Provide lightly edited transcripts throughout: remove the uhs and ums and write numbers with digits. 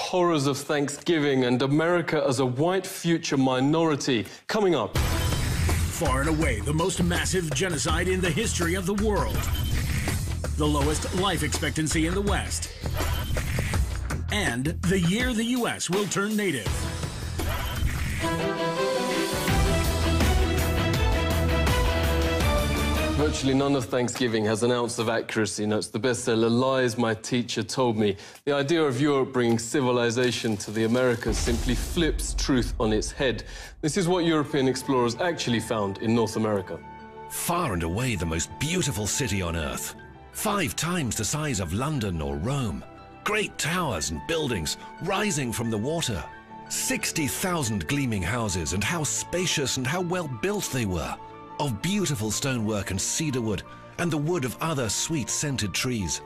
horrors of Thanksgiving and America as a white future minority. Coming up. Far and away the most massive genocide in the history of the world. The lowest life expectancy in the West. And the year the U.S. will turn native. Virtually none of Thanksgiving has an ounce of accuracy, notes the bestseller Lies My Teacher Told Me. The idea of Europe bringing civilization to the Americas simply flips truth on its head. This is what European explorers actually found in North America. Far and away the most beautiful city on Earth. 5 times the size of London or Rome. Great towers and buildings rising from the water. 60,000 gleaming houses, and how spacious and how well built they were. Of beautiful stonework and cedar wood, and the wood of other sweet-scented trees.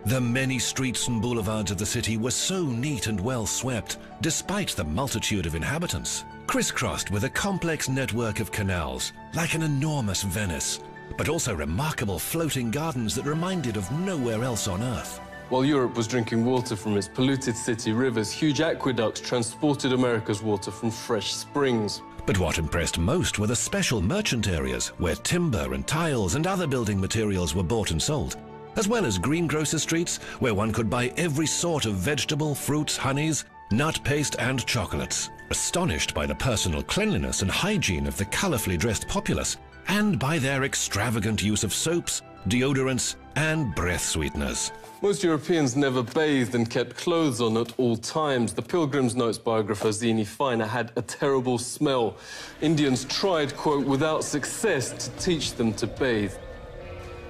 The many streets and boulevards of the city were so neat and well swept, despite the multitude of inhabitants, crisscrossed with a complex network of canals, like an enormous Venice, but also remarkable floating gardens that reminded of nowhere else on Earth. While Europe was drinking water from its polluted city rivers, huge aqueducts transported America's water from fresh springs. But what impressed most were the special merchant areas where timber and tiles and other building materials were bought and sold, as well as greengrocer streets where one could buy every sort of vegetable, fruits, honeys, nut paste and chocolates. Astonished by the personal cleanliness and hygiene of the colorfully dressed populace, and by their extravagant use of soaps, deodorants and breath sweeteners. Most Europeans never bathed and kept clothes on at all times. The Pilgrim's Notes biographer Zini Feiner had a terrible smell. Indians tried, quote, without success to teach them to bathe.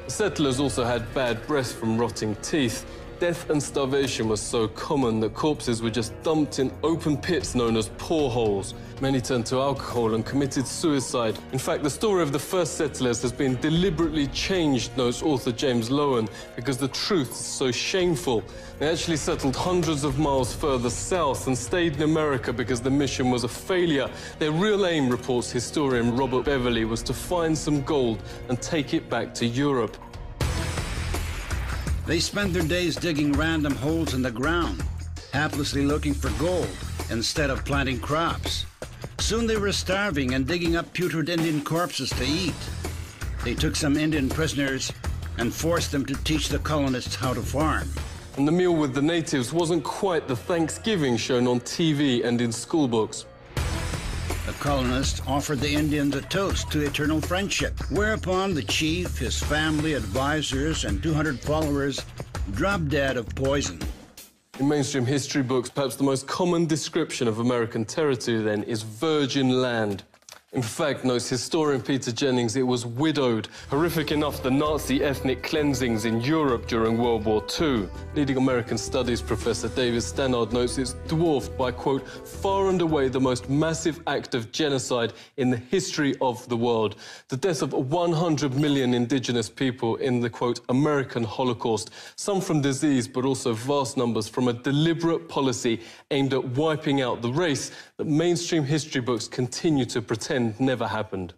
The settlers also had bad breath from rotting teeth. Death and starvation was so common that corpses were just dumped in open pits known as poreholes. Many turned to alcohol and committed suicide. In fact, the story of the first settlers has been deliberately changed, notes author James Loewen, because the truth is so shameful. They actually settled hundreds of miles further south and stayed in America because the mission was a failure. Their real aim, reports historian Robert Beverly, was to find some gold and take it back to Europe. They spent their days digging random holes in the ground, haplessly looking for gold instead of planting crops. Soon they were starving and digging up putrid Indian corpses to eat. They took some Indian prisoners and forced them to teach the colonists how to farm. And the meal with the natives wasn't quite the Thanksgiving shown on TV and in school books. The colonists offered the Indians a toast to eternal friendship, whereupon the chief, his family, advisors, and 200 followers dropped dead of poison. In mainstream history books, perhaps the most common description of American territory then is virgin land. In fact, notes historian Peter Jennings, it was widowed. Horrific enough, the Nazi ethnic cleansings in Europe during World War II. Leading American studies professor David Stannard notes it's dwarfed by, quote, far and away the most massive act of genocide in the history of the world. The death of 100 million indigenous people in the, quote, American Holocaust. Some from disease, but also vast numbers from a deliberate policy aimed at wiping out the race that mainstream history books continue to pretend never happened.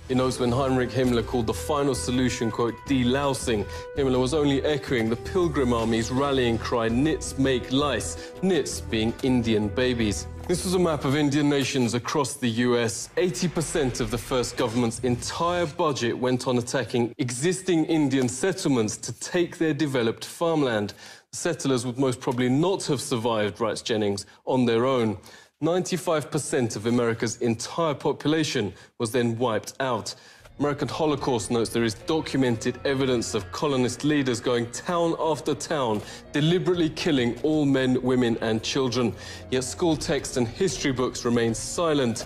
He knows when Heinrich Himmler called the final solution, quote, delousing, Himmler was only echoing the Pilgrim Army's rallying cry, nits make lice, nits being Indian babies. This was a map of Indian nations across the US. 80% of the first government's entire budget went on attacking existing Indian settlements to take their developed farmland. The settlers would most probably not have survived, writes Jennings, on their own. 95% of America's entire population was then wiped out. American Holocaust notes there is documented evidence of colonist leaders going town after town, deliberately killing all men, women and children. Yet school texts and history books remain silent.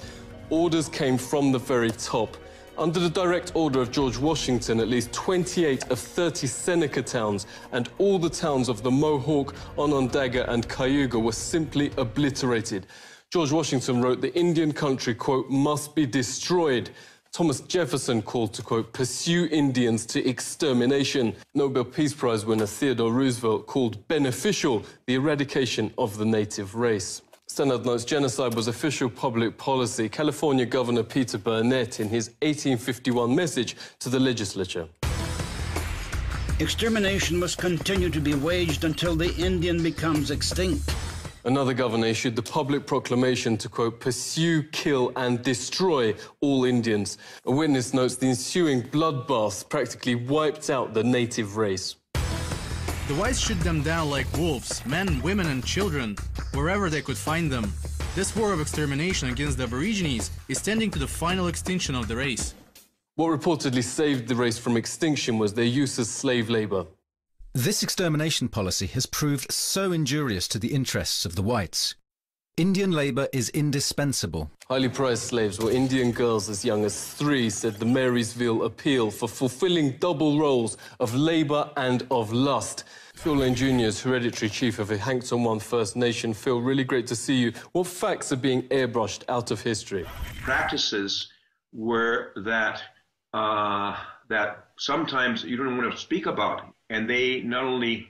Orders came from the very top. Under the direct order of George Washington, at least 28 of 30 Seneca towns and all the towns of the Mohawk, Onondaga and Cayuga were simply obliterated. George Washington wrote the Indian country, quote, must be destroyed. Thomas Jefferson called to, quote, pursue Indians to extermination. Nobel Peace Prize winner Theodore Roosevelt called beneficial the eradication of the native race. Stannard notes genocide was official public policy. California Governor Peter Burnett in his 1851 message to the legislature. Extermination must continue to be waged until the Indian becomes extinct. Another governor issued the public proclamation to, quote, pursue, kill and destroy all Indians. A witness notes the ensuing bloodbaths practically wiped out the native race. The whites shoot them down like wolves, men, women and children, wherever they could find them. This war of extermination against the Aborigines is tending to the final extinction of the race. What reportedly saved the race from extinction was their use as slave labor. This extermination policy has proved so injurious to the interests of the whites. Indian labour is indispensable. Highly prized slaves were Indian girls as young as 3, said the Marysville Appeal, for fulfilling double roles of labour and of lust. Phil Lane Jr. is hereditary chief of the Hankton One First Nation. Phil, really great to see you. What facts are being airbrushed out of history? Practices were that sometimes you don't want to speak about, and they not only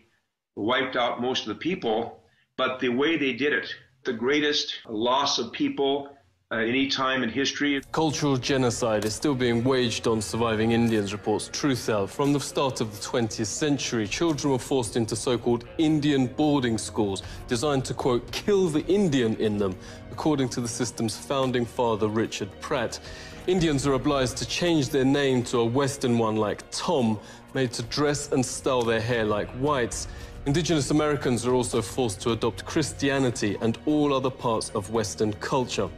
wiped out most of the people, but the way they did it, the greatest loss of people any time in history. Cultural genocide is still being waged on surviving Indians, reports Truthout. From the start of the 20th century, children were forced into so-called Indian boarding schools, designed to, quote, kill the Indian in them, according to the system's founding father, Richard Pratt. Indians are obliged to change their name to a Western one like Tom, made to dress and style their hair like whites. Indigenous Americans are also forced to adopt Christianity and all other parts of Western culture.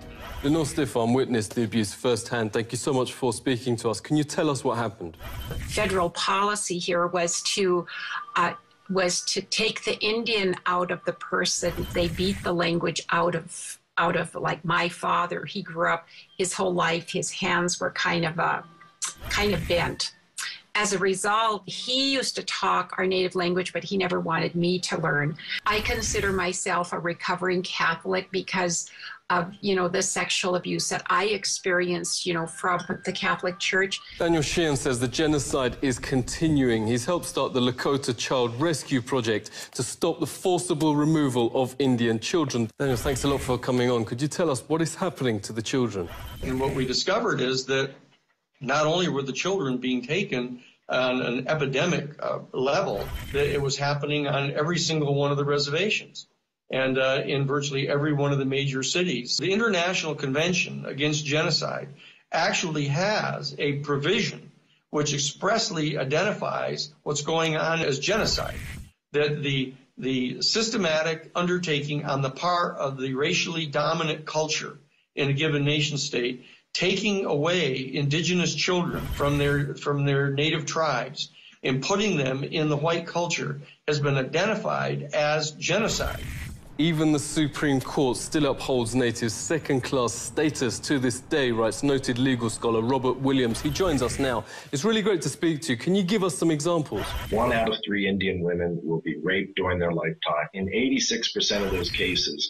Lenore Stefan witnessed the abuse firsthand. Thank you so much for speaking to us. Can you tell us what happened? Federal policy here was to take the Indian out of the person. They beat the language out of like my father. He grew up his whole life, his hands were kind of bent. As a result, he used to talk our native language, but he never wanted me to learn. I consider myself a recovering Catholic because of, the sexual abuse that I experienced, from the Catholic Church. Daniel Sheehan says the genocide is continuing. He's helped start the Lakota Child Rescue Project to stop the forcible removal of Indian children. Daniel, thanks a lot for coming on. Could you tell us what is happening to the children? And what we discovered is that not only were the children being taken on an epidemic level, that it was happening on every single one of the reservations and in virtually every one of the major cities. The International Convention Against Genocide actually has a provision which expressly identifies what's going on as genocide, that the systematic undertaking on the part of the racially dominant culture in a given nation state, taking away indigenous children from their native tribes and putting them in the white culture has been identified as genocide. Even the Supreme Court still upholds natives' second-class status to this day, writes noted legal scholar Robert Williams. He joins us now. It's really great to speak to you. Can you give us some examples? 1 out of 3 Indian women will be raped during their lifetime. In 86% of those cases,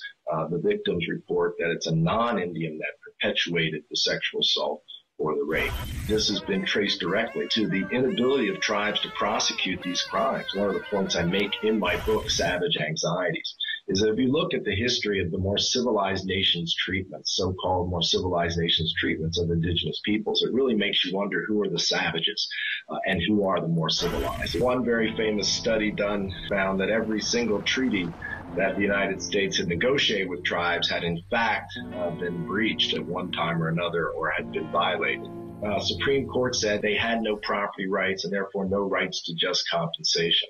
the victims report that it's a non-Indian that perpetuated the sexual assault or the rape. This has been traced directly to the inability of tribes to prosecute these crimes. One of the points I make in my book, Savage Anxieties, is that if you look at the history of the more civilized nations' treatments, so-called more civilized nations' treatments of indigenous peoples, it really makes you wonder who are the savages and who are the more civilized. One very famous study done found that every single treaty that the United States had negotiated with tribes had in fact been breached at one time or another or had been violated. Supreme Court said they had no property rights and therefore no rights to just compensation.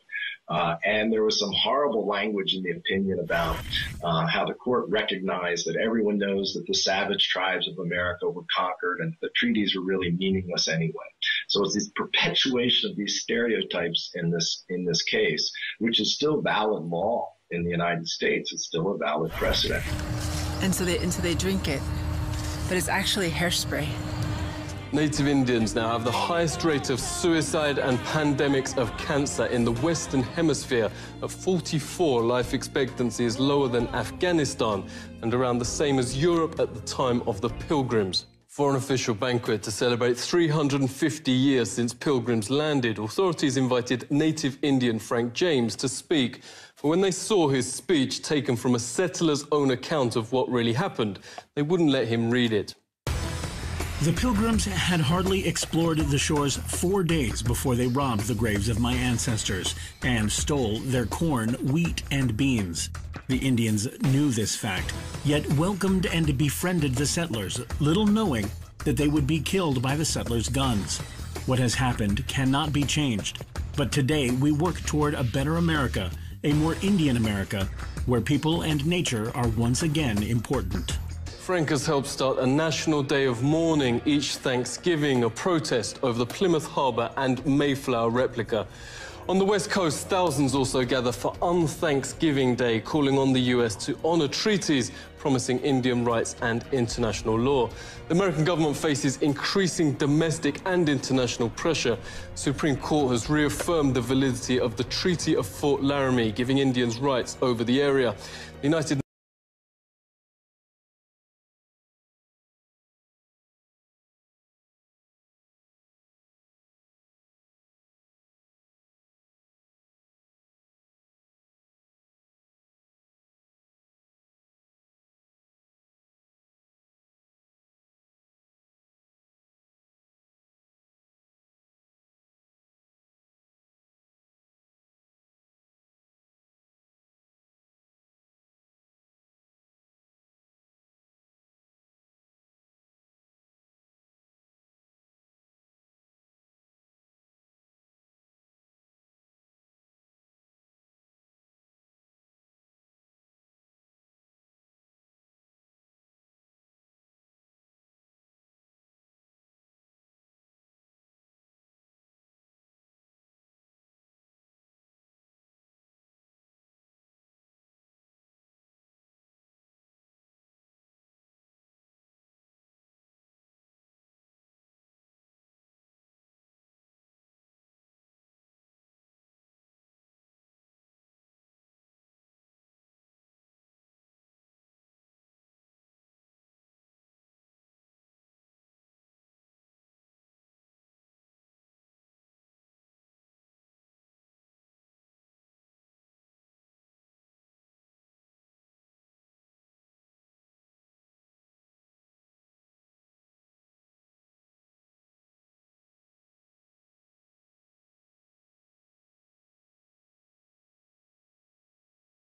And there was some horrible language in the opinion about how the court recognized that everyone knows that the savage tribes of America were conquered and the treaties were really meaningless anyway. So it's this perpetuation of these stereotypes in this case, which is still valid law in the United States. It's still a valid precedent. And so they drink it, but it's actually hairspray. Native Indians now have the highest rate of suicide and pandemics of cancer in the Western Hemisphere. At 44, life expectancy is lower than Afghanistan and around the same as Europe at the time of the Pilgrims. For an official banquet to celebrate 350 years since Pilgrims landed, authorities invited native Indian Frank James to speak. But when they saw his speech taken from a settler's own account of what really happened, they wouldn't let him read it. The Pilgrims had hardly explored the shores 4 days before they robbed the graves of my ancestors and stole their corn, wheat, and beans. The Indians knew this fact, yet welcomed and befriended the settlers, little knowing that they would be killed by the settlers' guns. What has happened cannot be changed, but today we work toward a better America, a more Indian America, where people and nature are once again important. Frank has helped start a national day of mourning each Thanksgiving, a protest over the Plymouth Harbour and Mayflower replica. On the West Coast, thousands also gather for Un-Thanksgiving Day, calling on the US to honour treaties promising Indian rights and international law. The American government faces increasing domestic and international pressure. The Supreme Court has reaffirmed the validity of the Treaty of Fort Laramie, giving Indians rights over the area. The United